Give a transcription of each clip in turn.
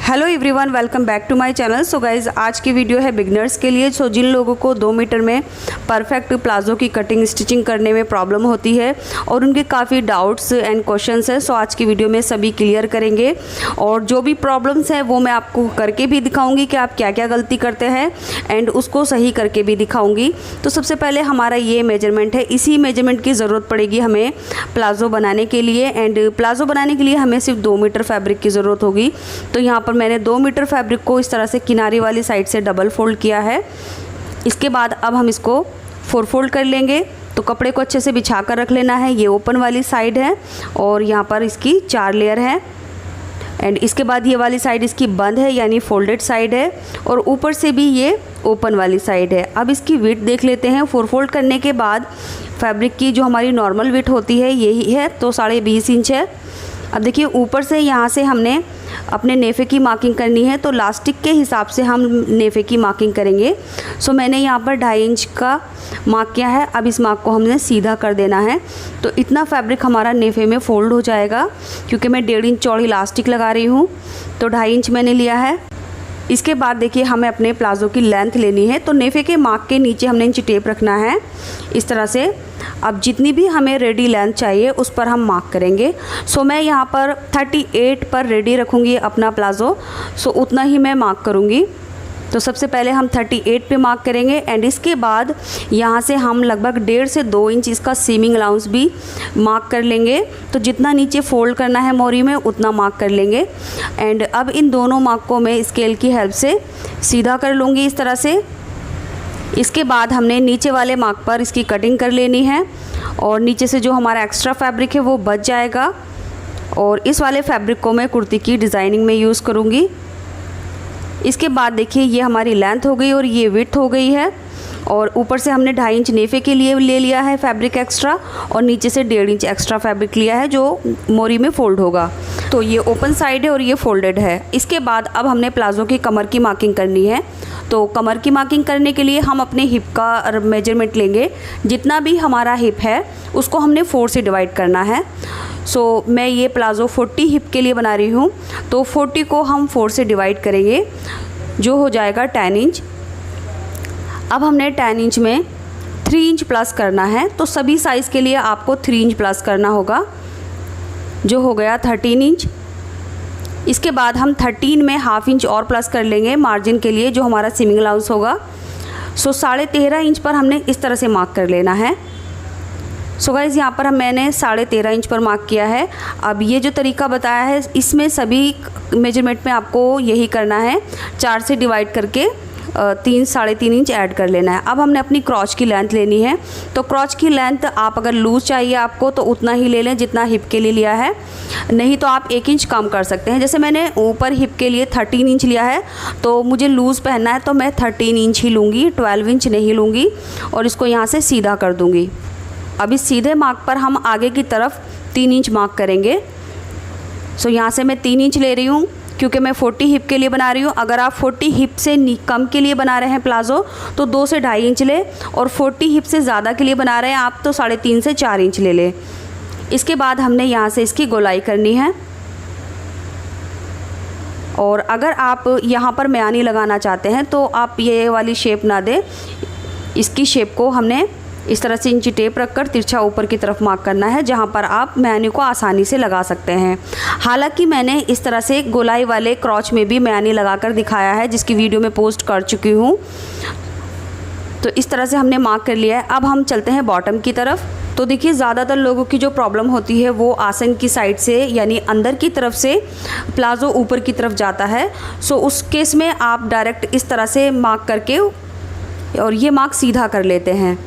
Hello everyone, welcome back to my channel. So guys, आज की video है beginners के लिए। सो जिन लोगों को 2 मीटर में परफेक्ट प्लाजो की कटिंग स्टिचिंग करने में प्रॉब्लम होती है और उनके काफ़ी डाउट्स एंड क्वेश्चंस है, सो आज की वीडियो में सभी क्लियर करेंगे। और जो भी प्रॉब्लम्स है वो मैं आपको करके भी दिखाऊंगी कि आप क्या क्या गलती करते हैं एंड उसको सही करके भी दिखाऊंगी। तो सबसे पहले हमारा ये मेजरमेंट है, इसी मेजरमेंट की ज़रूरत पड़ेगी हमें प्लाजो बनाने के लिए। एंड प्लाजो बनाने के लिए हमें सिर्फ 2 मीटर फैब्रिक की ज़रूरत होगी। तो यहाँ पर मैंने 2 मीटर फैब्रिक को इस तरह से किनारे वाली साइड से डबल फोल्ड किया है। इसके बाद अब हम इसको 4 फोल्ड कर लेंगे। तो कपड़े को अच्छे से बिछा कर रख लेना है। ये ओपन वाली साइड है और यहाँ पर इसकी 4 लेयर है। एंड इसके बाद ये वाली साइड इसकी बंद है, यानी फोल्डेड साइड है, और ऊपर से भी ये ओपन वाली साइड है। अब इसकी विड्थ देख लेते हैं। 4 फोल्ड करने के बाद फैब्रिक की जो हमारी नॉर्मल विड्थ होती है यही है, तो 20.5 इंच है। अब देखिए, ऊपर से यहाँ से हमने अपने नेफे की मार्किंग करनी है, तो लास्टिक के हिसाब से हम नेफे की मार्किंग करेंगे। सो मैंने यहाँ पर 2.5 इंच का मार्क किया है। अब इस मार्क को हमने सीधा कर देना है। तो इतना फैब्रिक हमारा नेफे में फोल्ड हो जाएगा। क्योंकि मैं 1.5 इंच चौड़ी इलास्टिक लगा रही हूँ, तो 2.5 इंच मैंने लिया है। इसके बाद देखिए, हमें अपने प्लाजो की लेंथ लेनी है। तो नेफे के मार्क के नीचे हमने इंच टेप रखना है इस तरह से। अब जितनी भी हमें रेडी लेंथ चाहिए उस पर हम मार्क करेंगे। सो मैं यहाँ पर 38 पर रेडी रखूँगी अपना प्लाजो। सो उतना ही मैं मार्क करूँगी। तो सबसे पहले हम 38 पे मार्क करेंगे। एंड इसके बाद यहाँ से हम लगभग 1.5 से 2 इंच इसका सीमिंग अलाउंस भी मार्क कर लेंगे। तो जितना नीचे फोल्ड करना है मोरी में उतना मार्क कर लेंगे। एंड अब इन दोनों मार्क को मैं स्केल की हेल्प से सीधा कर लूँगी इस तरह से। इसके बाद हमने नीचे वाले मार्क पर इसकी कटिंग कर लेनी है और नीचे से जो हमारा एक्स्ट्रा फैब्रिक है वो बच जाएगा। और इस वाले फैब्रिक को मैं कुर्ती की डिज़ाइनिंग में यूज़ करूँगी। इसके बाद देखिए, ये हमारी लेंथ हो गई और ये विड्थ हो गई है। और ऊपर से हमने 2.5 इंच नेफे के लिए ले लिया है फैब्रिक एक्स्ट्रा, और नीचे से 1.5 इंच एक्स्ट्रा फैब्रिक लिया है जो मोरी में फोल्ड होगा। तो ये ओपन साइड है और ये फोल्डेड है। इसके बाद अब हमने प्लाजो की कमर की मार्किंग करनी है। तो कमर की मार्किंग करने के लिए हम अपने हिप का मेजरमेंट लेंगे। जितना भी हमारा हिप है उसको हमने 4 से डिवाइड करना है। सो मैं ये प्लाजो 40 हिप के लिए बना रही हूँ, तो 40 को हम 4 से डिवाइड करेंगे, जो हो जाएगा 10 इंच। अब हमने 10 इंच में 3 इंच प्लस करना है। तो सभी साइज़ के लिए आपको 3 इंच प्लस करना होगा, जो हो गया 13 इंच। इसके बाद हम 13 में 1/2 इंच और प्लस कर लेंगे मार्जिन के लिए, जो हमारा सीमिंग अलाउंस होगा। सो 13.5 इंच पर हमने इस तरह से मार्क कर लेना है। सो गाइज़, यहाँ पर मैंने 13.5 इंच पर मार्क किया है। अब ये जो तरीका बताया है इसमें सभी मेजरमेंट में आपको यही करना है। 4 से डिवाइड करके 3-3.5 इंच ऐड कर लेना है। अब हमने अपनी क्रॉच की लेंथ लेनी है। तो क्रॉच की लेंथ आप अगर लूज़ चाहिए आपको तो उतना ही ले लें जितना हिप के लिए लिया है, नहीं तो आप 1 इंच कम कर सकते हैं। जैसे मैंने ऊपर हिप के लिए 13 इंच लिया है, तो मुझे लूज़ पहनना है तो मैं 13 इंच ही लूँगी, 12 इंच नहीं लूँगी। और इसको यहाँ से सीधा कर दूँगी। अब इस सीधे मार्क पर हम आगे की तरफ 3 इंच मार्क करेंगे। सो यहाँ से मैं 3 इंच ले रही हूँ क्योंकि मैं 40 हिप के लिए बना रही हूँ। अगर आप 40 हिप से कम के लिए बना रहे हैं प्लाजो तो 2 से 2.5 इंच ले, और 40 हिप से ज़्यादा के लिए बना रहे हैं आप तो 3.5 से 4 इंच ले लें। इसके बाद हमने यहाँ से इसकी गोलाई करनी है। और अगर आप यहाँ पर म्यानी लगाना चाहते हैं तो आप ये वाली शेप ना दें। इसकी शेप को हमने इस तरह से इंची टेप रखकर तिरछा ऊपर की तरफ मार्क करना है, जहाँ पर आप म्यानी को आसानी से लगा सकते हैं। हालांकि मैंने इस तरह से गोलाई वाले क्रॉच में भी म्यानी लगाकर दिखाया है, जिसकी वीडियो मैं पोस्ट कर चुकी हूँ। तो इस तरह से हमने मार्क कर लिया है। अब हम चलते हैं बॉटम की तरफ। तो देखिए, ज़्यादातर लोगों की जो प्रॉब्लम होती है वो आसन की साइड से, यानी अंदर की तरफ से प्लाजो ऊपर की तरफ जाता है। सो उस केस में आप डायरेक्ट इस तरह से मार्क करके और ये मार्क सीधा कर लेते हैं।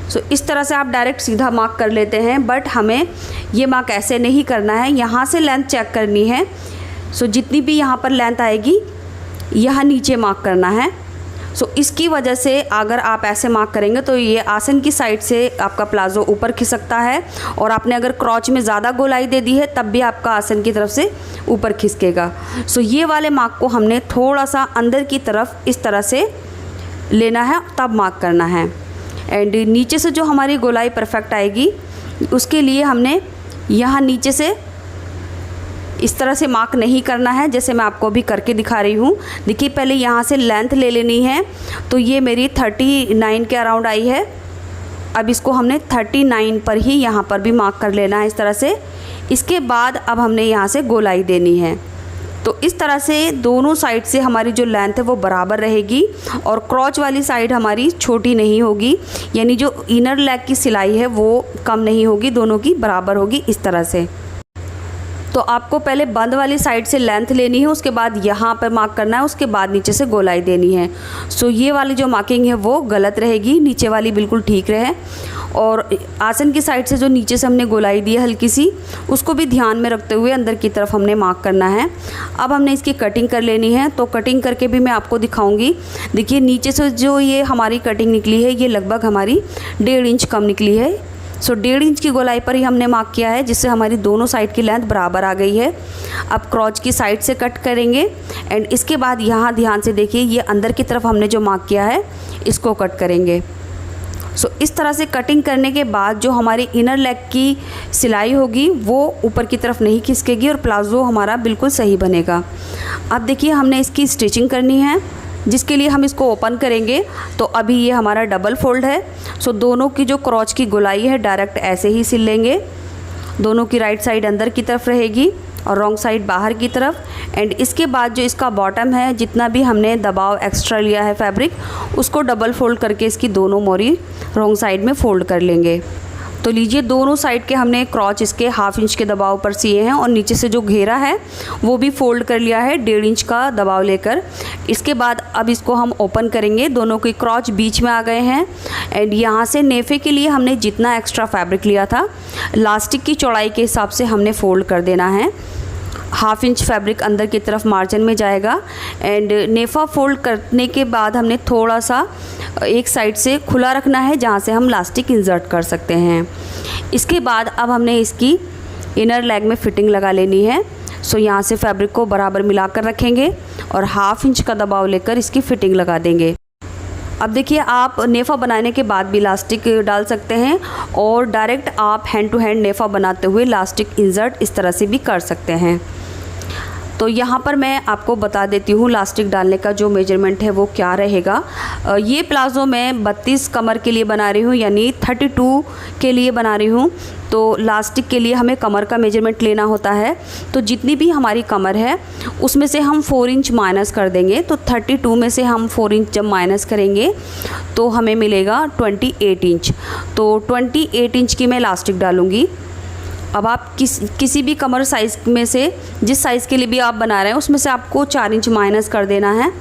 सो इस तरह से आप डायरेक्ट सीधा मार्क कर लेते हैं, बट हमें ये मार्क ऐसे नहीं करना है। यहाँ से लेंथ चेक करनी है। सो जितनी भी यहाँ पर लेंथ आएगी यहाँ नीचे मार्क करना है। सो इसकी वजह से अगर आप ऐसे मार्क करेंगे तो ये आसन की साइड से आपका प्लाजो ऊपर खिसकता है, और आपने अगर क्रॉच में ज़्यादा गोलाई दे दी है तब भी आपका आसन की तरफ से ऊपर खिसकेगा। सो ये वाले मार्क को हमने थोड़ा सा अंदर की तरफ इस तरह से लेना है, तब मार्क करना है। एंड नीचे से जो हमारी गोलाई परफेक्ट आएगी उसके लिए हमने यहाँ नीचे से इस तरह से मार्क नहीं करना है, जैसे मैं आपको अभी करके दिखा रही हूँ। देखिए पहले यहाँ से लेंथ ले लेनी है, तो ये मेरी 39 के अराउंड आई है। अब इसको हमने 39 पर ही यहाँ पर भी मार्क कर लेना है इस तरह से। इसके बाद अब हमने यहाँ से गोलाई देनी है। तो इस तरह से दोनों साइड से हमारी जो लेंथ है वो बराबर रहेगी और क्रॉच वाली साइड हमारी छोटी नहीं होगी, यानी जो इनर लेग की सिलाई है वो कम नहीं होगी, दोनों की बराबर होगी इस तरह से। तो आपको पहले बंद वाली साइड से लेंथ लेनी है, उसके बाद यहाँ पर मार्क करना है, उसके बाद नीचे से गोलाई देनी है। सो ये वाली जो मार्किंग है वो गलत रहेगी, नीचे वाली बिल्कुल ठीक रहे। और आसन की साइड से जो नीचे से हमने गोलाई दी है हल्की सी, उसको भी ध्यान में रखते हुए अंदर की तरफ हमने मार्क करना है। अब हमने इसकी कटिंग कर लेनी है, तो कटिंग करके भी मैं आपको दिखाऊंगी। देखिए नीचे से जो ये हमारी कटिंग निकली है ये लगभग हमारी 1.5 इंच कम निकली है। सो 1.5 इंच की गोलाई पर ही हमने मार्क किया है, जिससे हमारी दोनों साइड की लेंथ बराबर आ गई है। अब क्रॉच की साइड से कट करेंगे एंड इसके बाद यहाँ ध्यान से देखिए ये अंदर की तरफ हमने जो मार्क किया है इसको कट करेंगे। सो इस तरह से कटिंग करने के बाद जो हमारी इनर लेग की सिलाई होगी वो ऊपर की तरफ नहीं खिसकेगी और प्लाज़ो हमारा बिल्कुल सही बनेगा। अब देखिए हमने इसकी स्टिचिंग करनी है, जिसके लिए हम इसको ओपन करेंगे। तो अभी ये हमारा डबल फोल्ड है। सो दोनों की जो क्रॉच की गोलाई है डायरेक्ट ऐसे ही सिल लेंगे। दोनों की राइट साइड अंदर की तरफ रहेगी और रॉन्ग साइड बाहर की तरफ। एंड इसके बाद जो इसका बॉटम है, जितना भी हमने दबाव एक्स्ट्रा लिया है फैब्रिक, उसको डबल फोल्ड करके इसकी दोनों मोरी रॉन्ग साइड में फोल्ड कर लेंगे। तो लीजिए दोनों साइड के हमने क्रॉच इसके 1/2 इंच के दबाव पर सिए हैं और नीचे से जो घेरा है वो भी फोल्ड कर लिया है 1.5 इंच का दबाव लेकर। इसके बाद अब इसको हम ओपन करेंगे। दोनों के क्रॉच बीच में आ गए हैं एंड यहाँ से नेफे के लिए हमने जितना एक्स्ट्रा फैब्रिक लिया था लास्टिक की चौड़ाई के हिसाब से हमने फोल्ड कर देना है। 1/2 इंच फैब्रिक अंदर की तरफ मार्जिन में जाएगा एंड नेफा फोल्ड करने के बाद हमने थोड़ा सा एक साइड से खुला रखना है जहाँ से हम लास्टिक इंसर्ट कर सकते हैं। इसके बाद अब हमने इसकी इनर लेग में फिटिंग लगा लेनी है। सो यहाँ से फैब्रिक को बराबर मिलाकर रखेंगे और 1/2 इंच का दबाव लेकर इसकी फिटिंग लगा देंगे। अब देखिए आप नेफ़ा बनाने के बाद भी लास्टिक डाल सकते हैं और डायरेक्ट आप हैंड टू हैंड नेफ़ा बनाते हुए लास्टिक इंसर्ट इस तरह से भी कर सकते हैं। तो यहाँ पर मैं आपको बता देती हूँ लास्टिक डालने का जो मेजरमेंट है वो क्या रहेगा। ये प्लाज़ो मैं 32 कमर के लिए बना रही हूँ, यानी 32 के लिए बना रही हूँ। तो लास्टिक के लिए हमें कमर का मेजरमेंट लेना होता है। तो जितनी भी हमारी कमर है उसमें से हम 4 इंच माइनस कर देंगे। तो 32 में से हम 4 इंच जब माइनस करेंगे तो हमें मिलेगा 28 इंच। तो 28 इंच की मैं लास्टिक डालूँगी। अब आप किसी भी कमर साइज़ में से, जिस साइज़ के लिए भी आप बना रहे हैं, उसमें से आपको 4 इंच माइनस कर देना है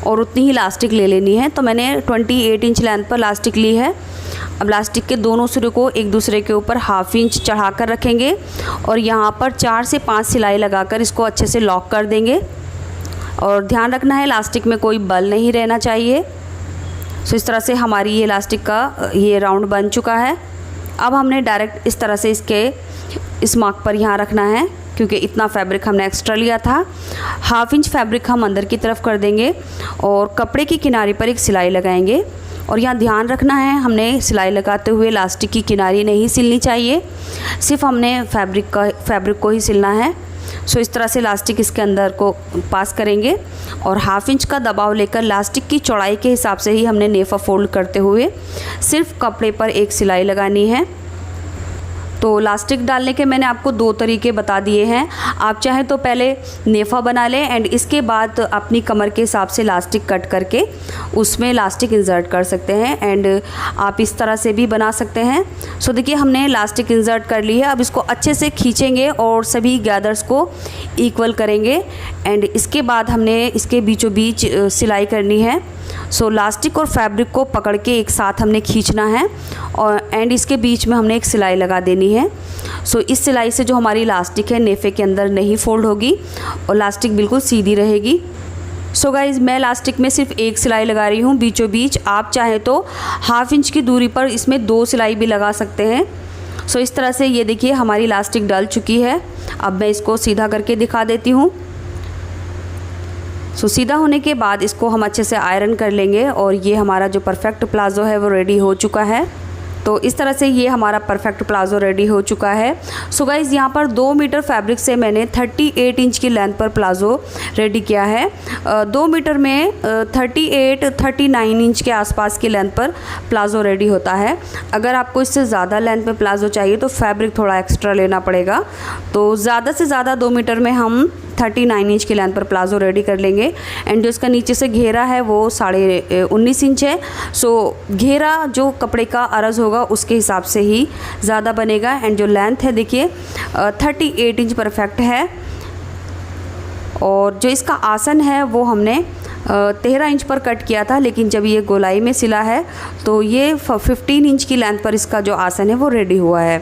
और उतनी ही लास्टिक ले लेनी है। तो मैंने 28 इंच लेंथ पर लास्टिक ली है। अब लास्टिक के दोनों सिरे को एक दूसरे के ऊपर 1/2 इंच चढ़ा कर रखेंगे और यहाँ पर 4 से 5 सिलाई लगाकर इसको अच्छे से लॉक कर देंगे। और ध्यान रखना है लास्टिक में कोई बल नहीं रहना चाहिए। सो इस तरह से हमारी ये लास्टिक का ये राउंड बन चुका है। अब हमने डायरेक्ट इस तरह से इस मार्क पर यहाँ रखना है, क्योंकि इतना फैब्रिक हमने एक्स्ट्रा लिया था। 1/2 इंच फैब्रिक हम अंदर की तरफ कर देंगे और कपड़े की किनारे पर एक सिलाई लगाएंगे। और यहाँ ध्यान रखना है, हमने सिलाई लगाते हुए लास्टिक की किनारी नहीं सिलनी चाहिए, सिर्फ हमने फैब्रिक को ही सिलना है। सो इस तरह से लास्टिक इसके अंदर को पास करेंगे और 1/2 इंच का दबाव लेकर लास्टिक की चौड़ाई के हिसाब से ही हमने नेफा फोल्ड करते हुए सिर्फ कपड़े पर एक सिलाई लगानी है। तो लास्टिक डालने के मैंने आपको 2 तरीके बता दिए हैं। आप चाहें तो पहले नेफ़ा बना लें एंड इसके बाद अपनी कमर के हिसाब से लास्टिक कट करके उसमें लास्टिक इंसर्ट कर सकते हैं एंड आप इस तरह से भी बना सकते हैं। सो देखिए हमने लास्टिक इंसर्ट कर ली है। अब इसको अच्छे से खींचेंगे और सभी गैदर्स को इक्वल करेंगे एंड इसके बाद हमने इसके बीचों बीच सिलाई करनी है। सो लास्टिक और फैब्रिक को पकड़ के एक साथ हमने खींचना है और एंड इसके बीच में हमने एक सिलाई लगा देनी है। सो इस सिलाई से जो हमारी लास्टिक है नेफे के अंदर नहीं फोल्ड होगी और लास्टिक बिल्कुल सीधी रहेगी। सो गाइज़ मैं लास्टिक में सिर्फ एक सिलाई लगा रही हूँ बीचों बीच। आप चाहें तो 1/2 इंच की दूरी पर इसमें 2 सिलाई भी लगा सकते हैं। सो इस तरह से ये देखिए हमारी लास्टिक डल चुकी है। अब मैं इसको सीधा करके दिखा देती हूँ। सो सीधा होने के बाद इसको हम अच्छे से आयरन कर लेंगे और ये हमारा जो परफेक्ट प्लाज़ो है वो रेडी हो चुका है। तो इस तरह से ये हमारा परफेक्ट प्लाज़ो रेडी हो चुका है। सो गाइज़ यहाँ पर 2 मीटर फैब्रिक से मैंने 38 इंच की लेंथ पर प्लाज़ो रेडी किया है। 2 मीटर में 39 इंच के आसपास की लेंथ पर प्लाज़ो रेडी होता है। अगर आपको इससे ज़्यादा लेंथ में प्लाज़ो चाहिए तो फैब्रिक थोड़ा एक्स्ट्रा लेना पड़ेगा। तो ज़्यादा से ज़्यादा 2 मीटर में हम 39 इंच की लेंथ पर प्लाज़ो रेडी कर लेंगे। एंड जो इसका नीचे से घेरा है वो 19.5 इंच है। सो घेरा जो कपड़े का अरज़ होगा उसके हिसाब से ही ज़्यादा बनेगा। एंड जो लेंथ है देखिए 38 इंच परफेक्ट है। और जो इसका आसन है वो हमने 13 इंच पर कट किया था, लेकिन जब ये गोलाई में सिला है तो ये 15 इंच की लेंथ पर इसका जो आसन है वो रेडी हुआ है।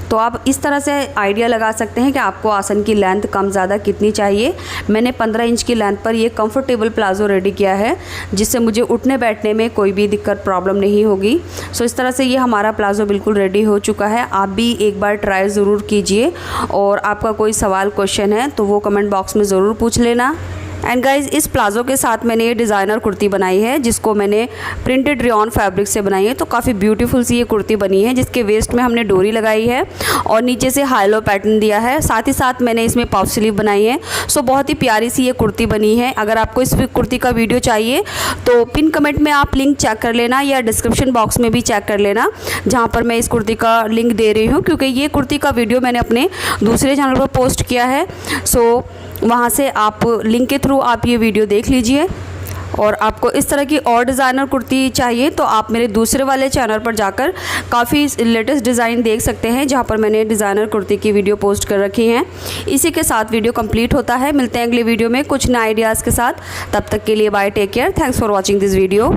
तो आप इस तरह से आइडिया लगा सकते हैं कि आपको आसन की लेंथ कम ज़्यादा कितनी चाहिए। मैंने 15 इंच की लेंथ पर ये कंफर्टेबल प्लाज़ो रेडी किया है, जिससे मुझे उठने बैठने में कोई भी दिक्कत प्रॉब्लम नहीं होगी। सो इस तरह से ये हमारा प्लाज़ो बिल्कुल रेडी हो चुका है। आप भी एक बार ट्राई ज़रूर कीजिए, और आपका कोई सवाल क्वेश्चन है तो वो कमेंट बॉक्स में ज़रूर पूछ लेना। एंड गाइज़ इस प्लाज़ो के साथ मैंने ये डिज़ाइनर कुर्ती बनाई है, जिसको मैंने प्रिंटेड रेयॉन फैब्रिक से बनाई है। तो काफ़ी ब्यूटीफुल सी ये कुर्ती बनी है, जिसके वेस्ट में हमने डोरी लगाई है और नीचे से हाईलो पैटर्न दिया है। साथ ही साथ मैंने इसमें पफ स्लीव बनाई है। सो बहुत ही प्यारी सी ये कुर्ती बनी है। अगर आपको इस कुर्ती का वीडियो चाहिए तो पिन कमेंट में आप लिंक चेक कर लेना, या डिस्क्रिप्शन बॉक्स में भी चेक कर लेना, जहाँ पर मैं इस कुर्ती का लिंक दे रही हूँ, क्योंकि ये कुर्ती का वीडियो मैंने अपने दूसरे चैनल पर पोस्ट किया है। सो वहाँ से आप लिंक के थ्रू आप ये वीडियो देख लीजिए। और आपको इस तरह की और डिज़ाइनर कुर्ती चाहिए तो आप मेरे दूसरे वाले चैनल पर जाकर काफ़ी लेटेस्ट डिज़ाइन देख सकते हैं, जहाँ पर मैंने डिज़ाइनर कुर्ती की वीडियो पोस्ट कर रखी हैं। इसी के साथ वीडियो कंप्लीट होता है। मिलते हैं अगले वीडियो में कुछ नए आइडियाज़ के साथ। तब तक के लिए bye, take care, thanks for watching this video.